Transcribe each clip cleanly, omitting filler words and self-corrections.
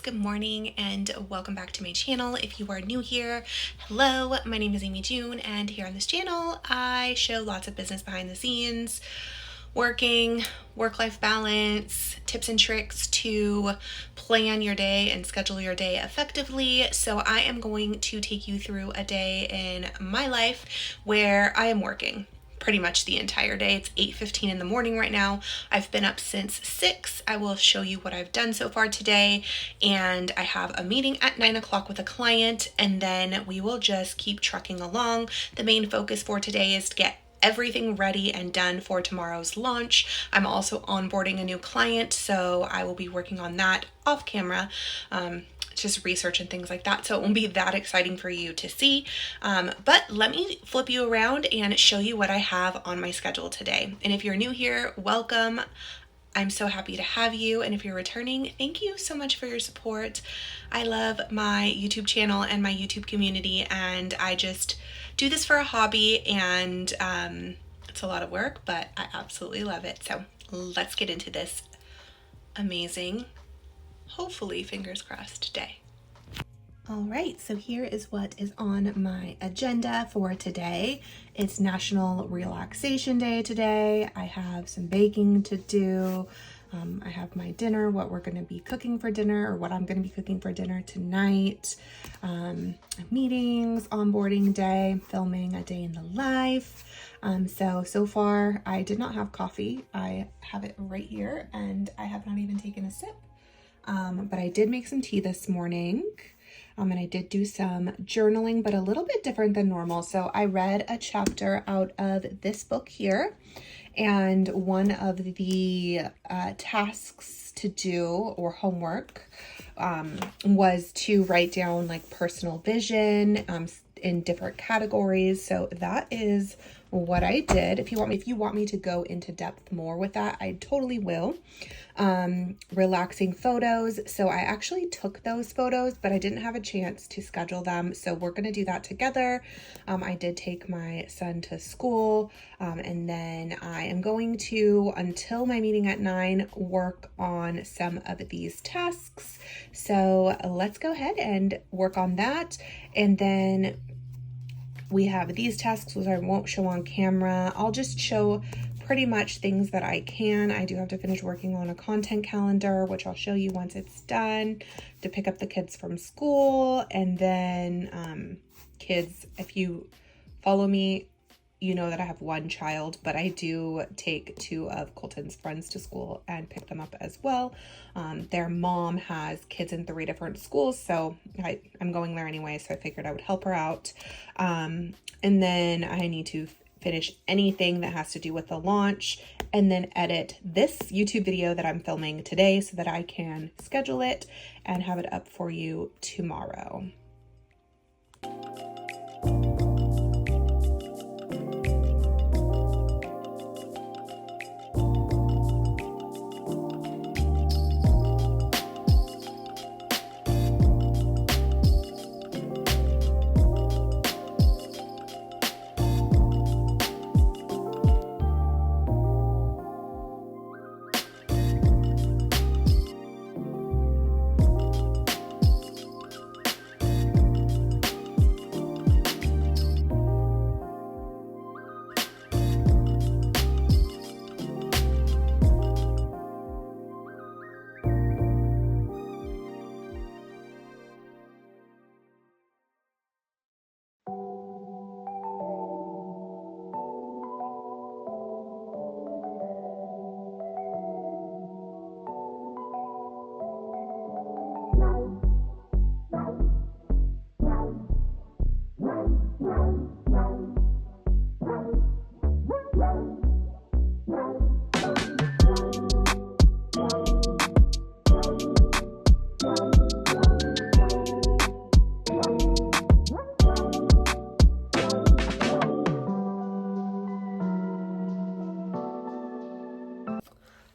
good morning, and welcome back to my channel. If you are new here, hello, my name is Amy June, and here on this channel, I show lots of business behind the scenes, work-life balance, tips and tricks to plan your day and schedule your day effectively. So I am going to take you through a day in my life where I am working pretty much the entire day. It's 8:15 in the morning right now. I've been up since 6. I will show you what I've done so far today, and I have a meeting at 9 o'clock with a client, and then we will just keep trucking along. The main focus for today is to get everything ready and done for tomorrow's launch. I'm also onboarding a new client, so I will be working on that off camera. Just research and things like that, so it won't be that exciting for you to see, but let me flip you around and show you what I have on my schedule today. And if you're new here, welcome. I'm so happy to have you, and if you're returning, thank you so much for your support. I love my YouTube channel and my YouTube community, and I just do this for a hobby, and it's a lot of work, but I absolutely love it. So let's get into this amazing, hopefully fingers crossed, day. All right, so here is what is on my agenda for today. It's National Relaxation Day today. I have some baking to do. I have my dinner, what we're going to be cooking for dinner, or what I'm going to be cooking for dinner tonight. Meetings, onboarding day, filming a day in the life. So far I did not have coffee. I have it right here, and I have not even taken a sip. But I did make some tea this morning, and I did do some journaling, but a little bit different than normal. So I read a chapter out of this book here, and one of the tasks to do, or homework, was to write down like personal vision in different categories. So that is what I did. If you want me to go into depth more with that, I totally will. Relaxing photos. So I actually took those photos, but I didn't have a chance to schedule them. So we're going to do that together. I did take my son to school, and then I am going to, until my meeting at 9, work on some of these tasks. So let's go ahead and work on that. And then we have these tasks, which I won't show on camera. I'll just show pretty much things that I can. I do have to finish working on a content calendar, which I'll show you once it's done, to pick up the kids from school. And then kids, if you follow me, you know that I have one child, but I do take 2 of Colton's friends to school and pick them up as well. Their mom has kids in 3 different schools, so I'm going there anyway, so I figured I would help her out. And then I need to finish anything that has to do with the launch, and then edit this YouTube video that I'm filming today so that I can schedule it and have it up for you tomorrow.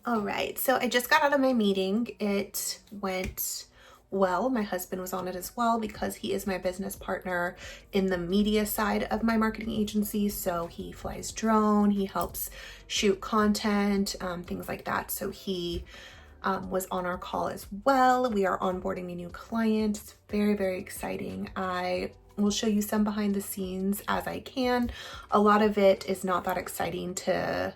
All right, so I just got out of my meeting. It went well. My husband was on it as well because he is my business partner in the media side of my marketing agency. So he flies drone, he helps shoot content, things like that. So he was on our call as well. We are onboarding a new client. It's very, very exciting. I will show you some behind the scenes as I can. A lot of it is not that exciting to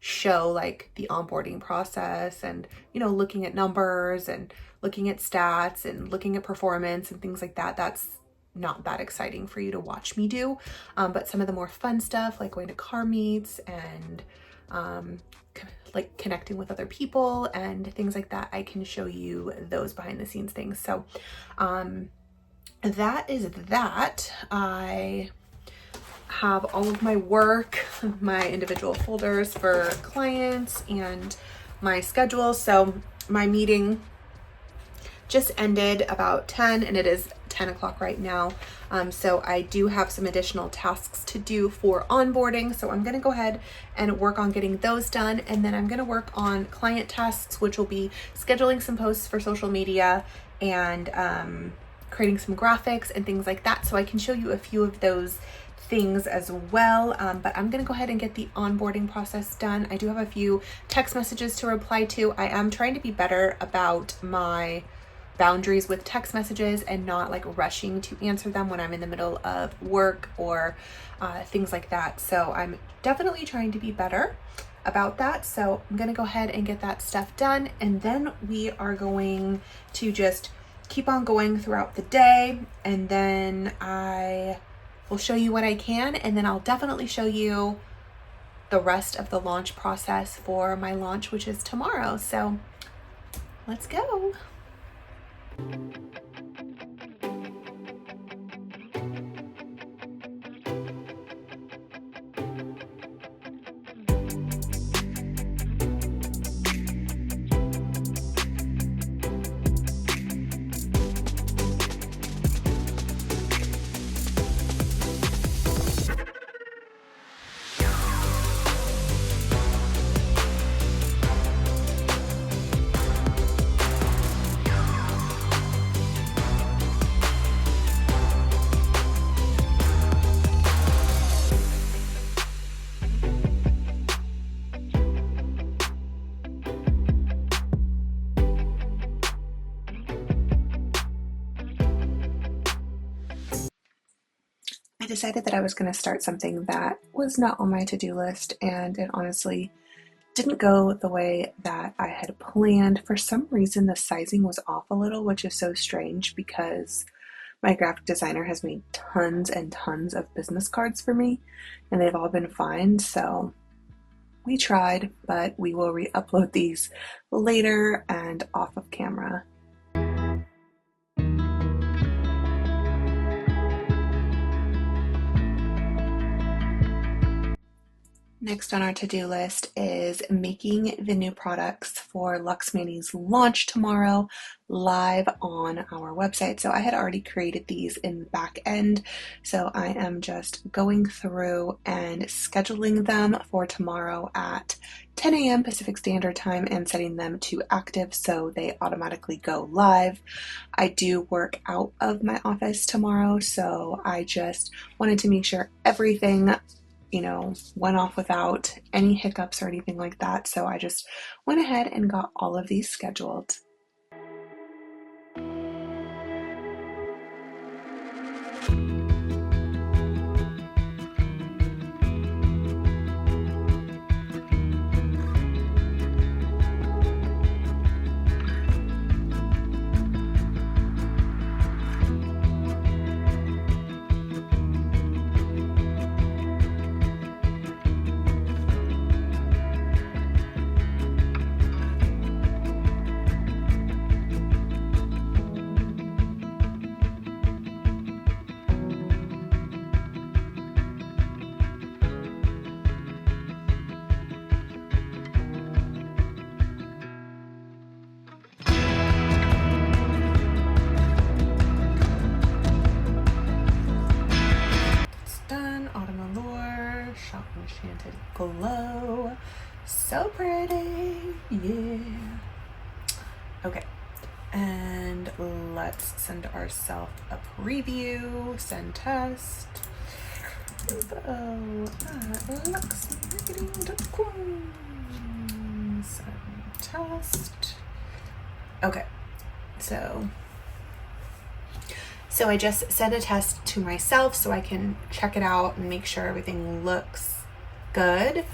show, like the onboarding process and, you know, looking at numbers and looking at stats and looking at performance and things like that. That's not that exciting for you to watch me do. But some of the more fun stuff, like going to car meets and like connecting with other people and things like that, I can show you those behind the scenes things. So that is that. I have all of my work, my individual folders for clients and my schedule. So my meeting just ended about 10 and it is 10 o'clock right now. So I do have some additional tasks to do for onboarding. So I'm going to go ahead and work on getting those done. And then I'm going to work on client tasks, which will be scheduling some posts for social media and creating some graphics and things like that. So I can show you a few of those things as well. But I'm going to go ahead and get the onboarding process done. I do have a few text messages to reply to. I am trying to be better about my boundaries with text messages and not like rushing to answer them when I'm in the middle of work or things like that. So I'm definitely trying to be better about that. So I'm going to go ahead and get that stuff done. And then we are going to just keep on going throughout the day. And then I will show you what I can. And then I'll definitely show you the rest of the launch process for my launch, which is tomorrow. So let's go. I decided that I was going to start something that was not on my to-do list, and it honestly didn't go the way that I had planned. For some reason, the sizing was off a little, which is so strange because my graphic designer has made tons and tons of business cards for me, and they've all been fine. So we tried, but we will re-upload these later and off of camera. Next on our to-do list is making the new products for Luxe Mani's launch tomorrow live on our website. So I had already created these in the back end. So I am just going through and scheduling them for tomorrow at 10 a.m. Pacific Standard Time and setting them to active so they automatically go live. I do work out of my office tomorrow, so I just wanted to make sure everything went off without any hiccups or anything like that. So I just went ahead and got all of these scheduled. Enchanted Glow. So pretty. Yeah. Okay. And let's send ourselves a preview. Send test. Luxemarketing.com. Send test. Okay, so I just sent a test to myself so I can check it out and make sure everything looks good.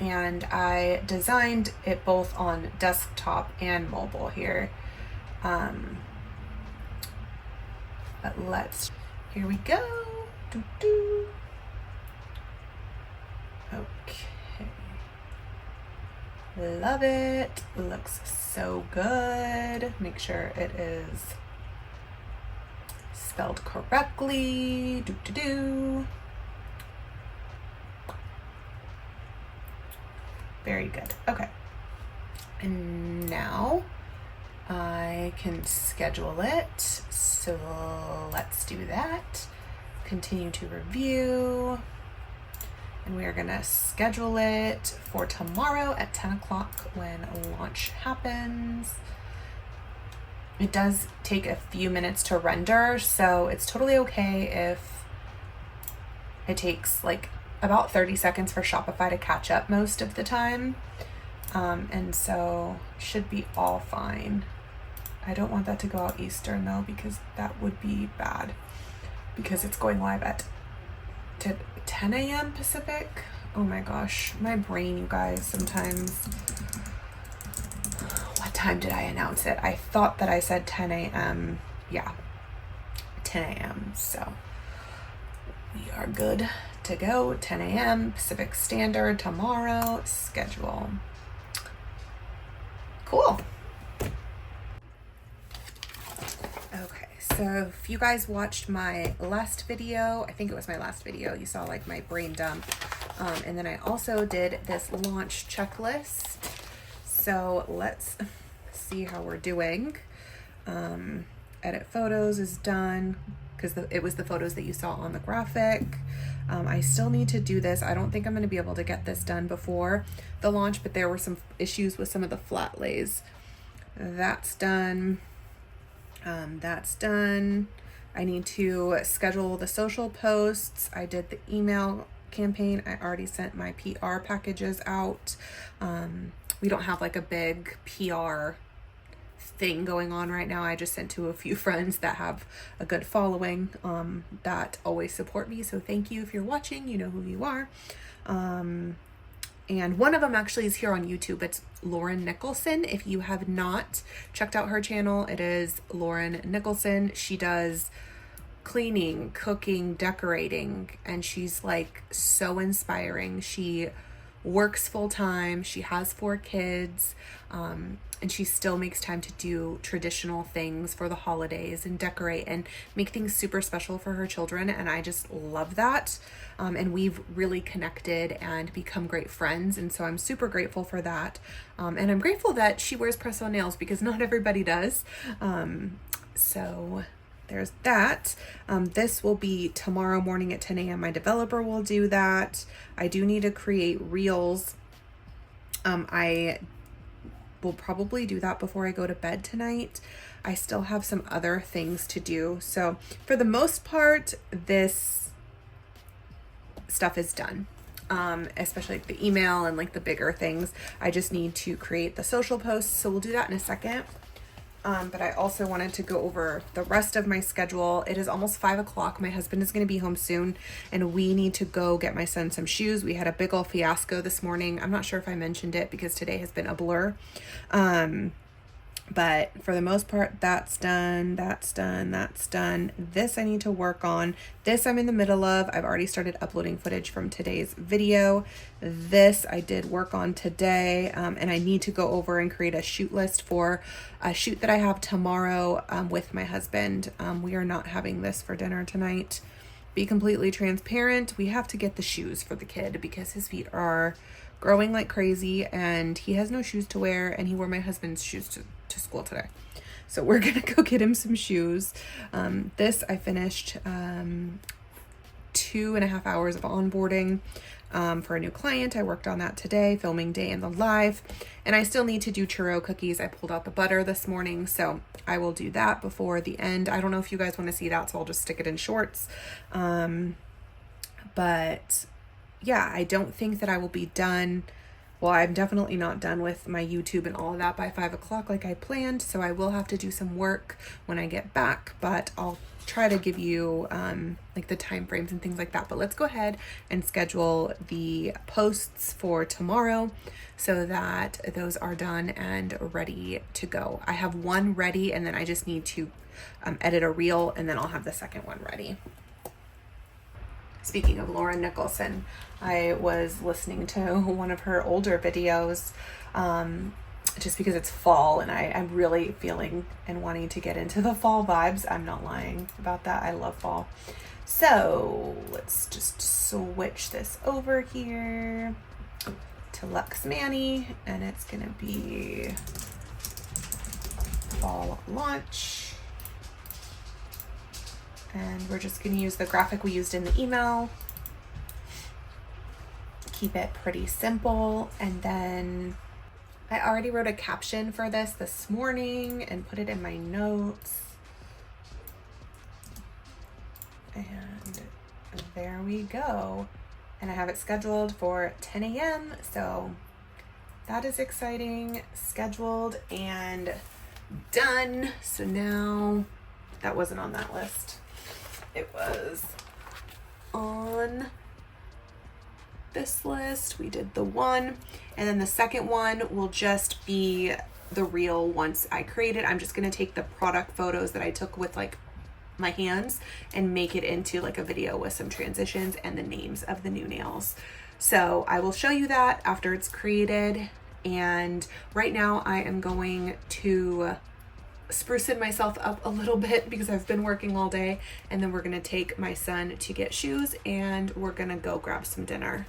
And I designed it both on desktop and mobile here. But here we go. Doo-doo. Okay. Love it. Looks so good. Make sure it is spelled correctly. Doo-doo-doo. Very good. Okay. And now I can schedule it. So let's do that. Continue to review. And we are going to schedule it for tomorrow at 10 o'clock when launch happens. It does take a few minutes to render, so it's totally okay if it takes like about 30 seconds for Shopify to catch up most of the time. And so should be all fine. I don't want that to go out Eastern though, because that would be bad, because it's going live at 10 a.m. Pacific. Oh my gosh, my brain, you guys, sometimes. What time did I announce it? I thought that I said 10 a.m. Yeah, 10 a.m. So we are good to go. 10 a.m. Pacific Standard tomorrow. Schedule. Cool. Okay, so if you guys watched my last video, I think it was my last video, you saw like my brain dump. And then I also did this launch checklist. So let's see how we're doing. Edit photos is done, because it was the photos that you saw on the graphic. I still need to do this. I don't think I'm going to be able to get this done before the launch, but there were some issues with some of the flat lays. That's done. That's done. I need to schedule the social posts. I did the email campaign. I already sent my PR packages out. We don't have like a big PR thing going on right now. I just sent to a few friends that have a good following that always support me. So thank you if you're watching, you know who you are. And one of them actually is here on YouTube. It's Lauren Nicholson. If you have not checked out her channel, it is Lauren Nicholson. She does cleaning, cooking, decorating, and she's like so inspiring. She works full time. She has 4 kids. And she still makes time to do traditional things for the holidays and decorate and make things super special for her children. And I just love that. And we've really connected and become great friends. And so I'm super grateful for that. And I'm grateful that she wears press-on nails, because not everybody does. So there's that. This will be tomorrow morning at 10 a.m. My developer will do that. I do need to create reels. I will probably do that before I go to bed tonight. I still have some other things to do. So for the most part, this stuff is done. Especially like the email and like the bigger things. I just need to create the social posts. So we'll do that in a second. But I also wanted to go over the rest of my schedule. It is almost 5 o'clock. My husband is going to be home soon, and we need to go get my son some shoes. We had a big old fiasco this morning. I'm not sure if I mentioned it because today has been a blur. But for the most part, that's done, that's done, that's done. This I need to work on. This I'm in the middle of. I've already started uploading footage from today's video. This I did work on today, and I need to go over and create a shoot list for a shoot that I have tomorrow with my husband. We are not having this for dinner tonight. Be completely transparent. We have to get the shoes for the kid because his feet are growing like crazy and he has no shoes to wear, and he wore my husband's shoes to school today. So we're gonna go get him some shoes. This I finished 2.5 hours of onboarding for a new client. I worked on that today, filming day in the live, and I still need to do churro cookies. I pulled out the butter this morning, so I will do that before the end. I don't know if you guys want to see that, so I'll just stick it in shorts. But yeah, I don't think that I will be done Well, I'm definitely not done with my YouTube and all of that by 5 o'clock like I planned, so I will have to do some work when I get back, but I'll try to give you like the time frames and things like that. But let's go ahead and schedule the posts for tomorrow so that those are done and ready to go. I have one ready, and then I just need to edit a reel, and then I'll have the second one ready. Speaking of Lauren Nicholson, I was listening to one of her older videos just because it's fall and I'm really feeling and wanting to get into the fall vibes. I'm not lying about that. I love fall. So let's just switch this over here to Lux Manny, and it's going to be fall launch. And we're just going to use the graphic we used in the email. Keep it pretty simple. And then I already wrote a caption for this morning and put it in my notes. And there we go. And I have it scheduled for 10 a.m. So that is exciting. Scheduled and done. So now that wasn't on that list. It was on this list. We did the one, and then the second one will just be the reel once I create it. I'm just going to take the product photos that I took with like my hands and make it into like a video with some transitions and the names of the new nails. So I will show you that after it's created. And right now I am going to sprucing myself up a little bit because I've been working all day, and then we're gonna take my son to get shoes and we're gonna go grab some dinner.